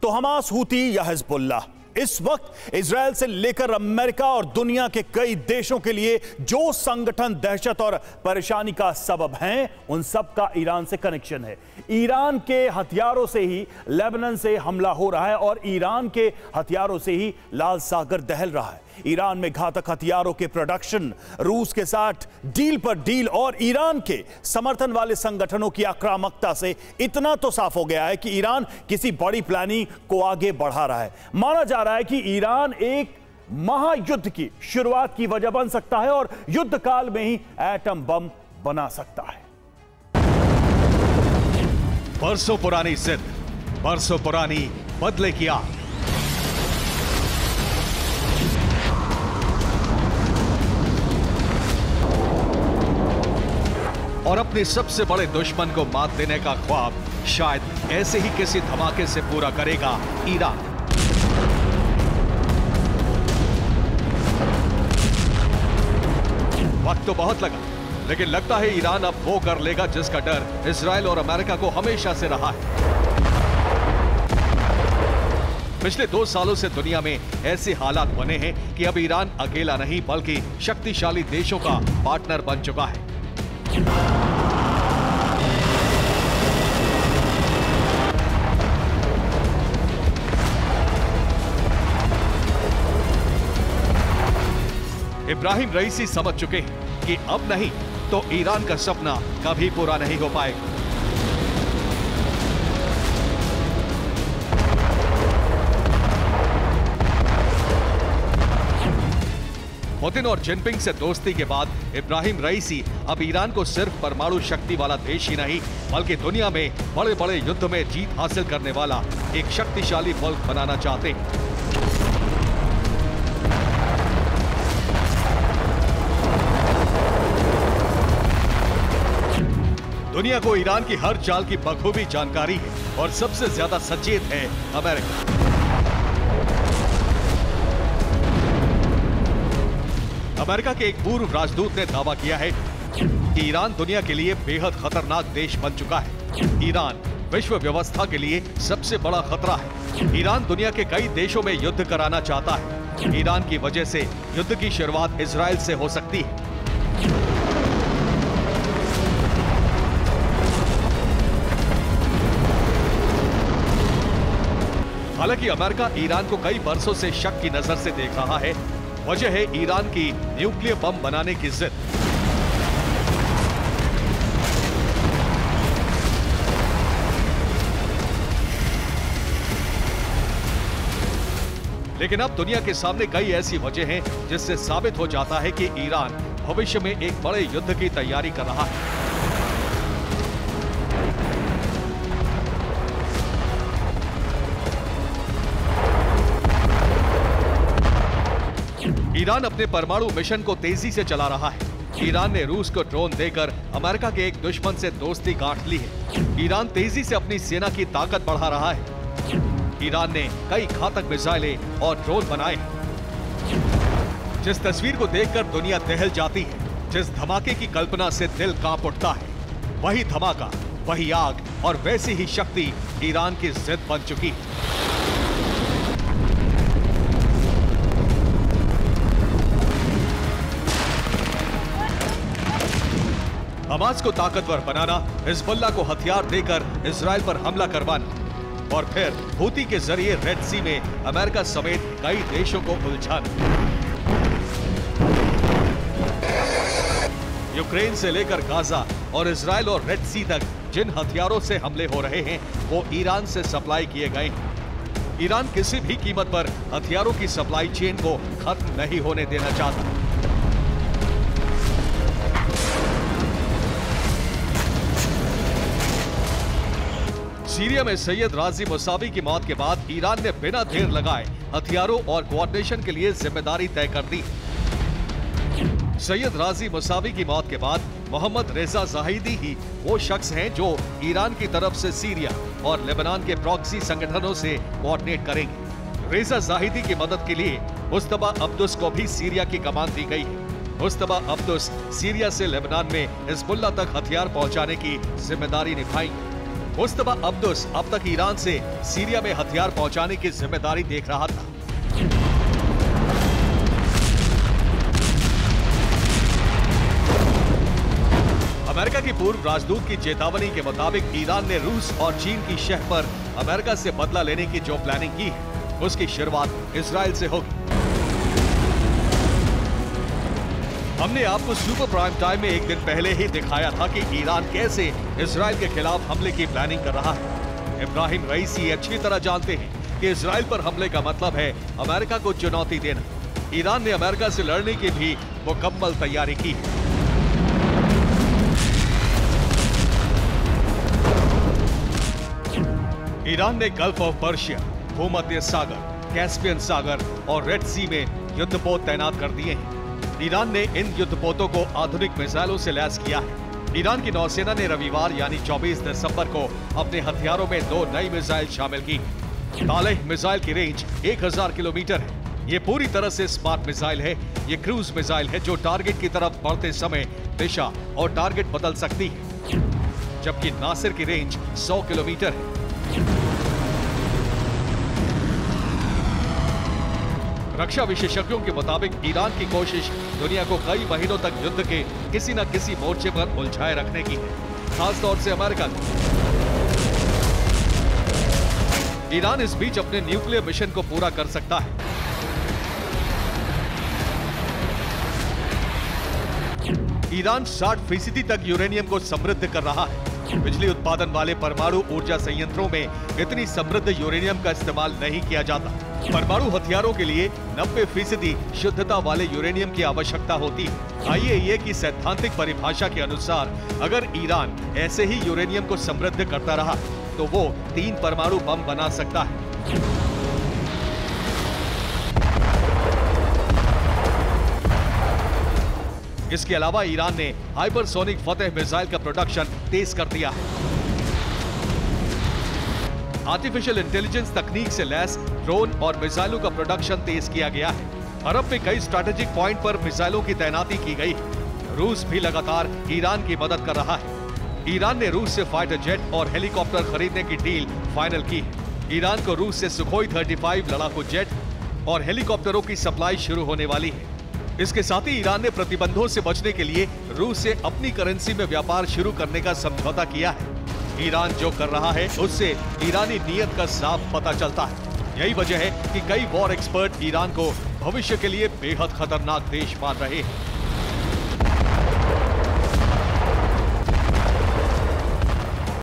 तो Hamas, Houthi या Hezbollah, इस वक्त इजराइल से लेकर अमेरिका और दुनिया के कई देशों के लिए जो संगठन दहशत और परेशानी का सबब हैं, उन सब का ईरान से कनेक्शन है। ईरान के हथियारों से ही लेबनान से हमला हो रहा है और ईरान के हथियारों से ही लाल सागर दहल रहा है। ईरान में घातक हथियारों के प्रोडक्शन, रूस के साथ डील पर डील और ईरान के समर्थन वाले संगठनों की आक्रामकता से इतना तो साफ हो गया है कि ईरान किसी बड़ी प्लानिंग को आगे बढ़ा रहा है। माना जा रहा है कि ईरान एक महायुद्ध की शुरुआत की वजह बन सकता है और युद्ध काल में ही एटम बम बना सकता है। बरसों पुरानी जिद, बरसों पुरानी बदले की आग। और अपने सबसे बड़े दुश्मन को मात देने का ख्वाब शायद ऐसे ही किसी धमाके से पूरा करेगा ईरान। वक्त तो बहुत लगा, लेकिन लगता है ईरान अब वो कर लेगा जिसका डर इजराइल और अमेरिका को हमेशा से रहा है। पिछले 2 सालों से दुनिया में ऐसे हालात बने हैं कि अब ईरान अकेला नहीं बल्कि शक्तिशाली देशों का पार्टनर बन चुका है। इब्राहिम रईसी समझ चुके हैं कि अब नहीं तो ईरान का सपना कभी पूरा नहीं हो पाएगा। पुतिन और जिनपिंग से दोस्ती के बाद इब्राहिम रईसी अब ईरान को सिर्फ परमाणु शक्ति वाला देश ही नहीं बल्कि दुनिया में बड़े बड़े युद्ध में जीत हासिल करने वाला एक शक्तिशाली मुल्क बनाना चाहते हैं। दुनिया को ईरान की हर चाल की बखूबी जानकारी है और सबसे ज्यादा सचेत है अमेरिका। अमेरिका के एक पूर्व राजदूत ने दावा किया है कि ईरान दुनिया के लिए बेहद खतरनाक देश बन चुका है। ईरान विश्व व्यवस्था के लिए सबसे बड़ा खतरा है। ईरान दुनिया के कई देशों में युद्ध कराना चाहता है। ईरान की वजह से युद्ध की शुरुआत इजराइल से हो सकती है। हालांकि अमेरिका ईरान को कई बरसों से शक की नजर से देख रहा है। वजह है ईरान की न्यूक्लियर बम बनाने की जिद। लेकिन अब दुनिया के सामने कई ऐसी वजह हैं जिससे साबित हो जाता है कि ईरान भविष्य में एक बड़े युद्ध की तैयारी कर रहा है। ईरान अपने परमाणु मिशन को तेजी से चला रहा है। ईरान ने रूस को ड्रोन देकर अमेरिका के एक दुश्मन से दोस्ती गांठ ली है। ईरान तेजी से अपनी सेना की ताकत बढ़ा रहा है। ईरान ने कई घातक मिसाइलें और ड्रोन बनाए हैं। जिस तस्वीर को देखकर दुनिया दहल जाती है, जिस धमाके की कल्पना से दिल कांप उठता है, वही धमाका, वही आग और वैसी ही शक्ति ईरान की जिद बन चुकी है। हमास को ताकतवर बनाना, हिजबुल्लाह को हथियार देकर इजराइल पर हमला करवाना और फिर हूती के जरिए रेड सी में अमेरिका समेत कई देशों को उलझाना। यूक्रेन से लेकर गाजा और इजराइल और रेड सी तक जिन हथियारों से हमले हो रहे हैं वो ईरान से सप्लाई किए गए हैं। ईरान किसी भी कीमत पर हथियारों की सप्लाई चेन को खत्म नहीं होने देना चाहता। सीरिया में सैयद राजी मुसावी की मौत के बाद ईरान ने बिना देर लगाए हथियारों और कोऑर्डिनेशन के लिए जिम्मेदारी तय कर दी। सैयद राजी मुसावी की मौत के बाद मोहम्मद रेजा जाहिदी ही वो शख्स हैं जो ईरान की तरफ से सीरिया और लेबनान के प्रॉक्सी संगठनों से कोऑर्डिनेट करेंगे। रेजा जाहिदी की मदद के लिए मुस्तबा अब्दुस को भी सीरिया की कमान दी गई है। मुस्तबा अब्दुस सीरिया से लेबनान में हिजबुल्लाह तक हथियार पहुंचाने की जिम्मेदारी निभाएंगे। मुस्तफा अब्दुस अब तक ईरान से सीरिया में हथियार पहुंचाने की जिम्मेदारी देख रहा था। अमेरिका की पूर्व राजदूत की चेतावनी के मुताबिक ईरान ने रूस और चीन की शह पर अमेरिका से बदला लेने की जो प्लानिंग की है उसकी शुरुआत इजराइल से होगी। हमने आपको सुपर प्राइम टाइम में एक दिन पहले ही दिखाया था कि ईरान कैसे इजराइल के खिलाफ हमले की प्लानिंग कर रहा है। इब्राहिम रईसी अच्छी तरह जानते हैं कि इजराइल पर हमले का मतलब है अमेरिका को चुनौती देना। ईरान ने अमेरिका से लड़ने की भी मुकम्मल तैयारी की है। ईरान ने गल्फ ऑफ पर्शिया, भूमध्य सागर, कैस्पियन सागर और रेड सी में युद्धपोत तैनात कर दिए हैं। ईरान ने इन युद्धपोतों को आधुनिक मिसाइलों से लैस किया है। ईरान की नौसेना ने रविवार यानी 24 दिसंबर को अपने हथियारों में 2 नई मिसाइल शामिल की। तालेह मिसाइल की रेंज 1000 किलोमीटर है। ये पूरी तरह से स्मार्ट मिसाइल है। ये क्रूज मिसाइल है जो टारगेट की तरफ बढ़ते समय दिशा और टारगेट बदल सकती है, जबकि नासिर की रेंज 100 किलोमीटर है। रक्षा विशेषज्ञों के मुताबिक ईरान की कोशिश दुनिया को कई महीनों तक युद्ध के किसी न किसी मोर्चे पर उलझाए रखने की है, खास तौर से अमेरिका को। ईरान इस बीच अपने न्यूक्लियर मिशन को पूरा कर सकता है। ईरान 60% तक यूरेनियम को समृद्ध कर रहा है। बिजली उत्पादन वाले परमाणु ऊर्जा संयंत्रों में इतनी समृद्ध यूरेनियम का इस्तेमाल नहीं किया जाता। परमाणु हथियारों के लिए 90% शुद्धता वाले यूरेनियम की आवश्यकता होती है। IAEA की सैद्धांतिक परिभाषा के अनुसार अगर ईरान ऐसे ही यूरेनियम को समृद्ध करता रहा तो वो 3 परमाणु बम बना सकता है। इसके अलावा ईरान ने हाइपरसोनिक फतेह मिसाइल का प्रोडक्शन तेज कर दिया है। आर्टिफिशियल इंटेलिजेंस तकनीक से लैस ड्रोन और मिसाइलों का प्रोडक्शन तेज किया गया है। अरब में कई स्ट्रैटेजिक पॉइंट पर मिसाइलों की तैनाती की गई है। रूस भी लगातार ईरान की मदद कर रहा है। ईरान ने रूस से फाइटर जेट और हेलीकॉप्टर खरीदने की डील फाइनल की है। ईरान को रूस से सुखोई 35 लड़ाकू जेट और हेलीकॉप्टरों की सप्लाई शुरू होने वाली है। इसके साथ ही ईरान ने प्रतिबंधों से बचने के लिए रूस से अपनी करेंसी में व्यापार शुरू करने का समझौता किया है। ईरान जो कर रहा है उससे ईरानी नीयत का साफ पता चलता है। यही वजह है कि कई वॉर एक्सपर्ट ईरान को भविष्य के लिए बेहद खतरनाक देश मान रहे हैं।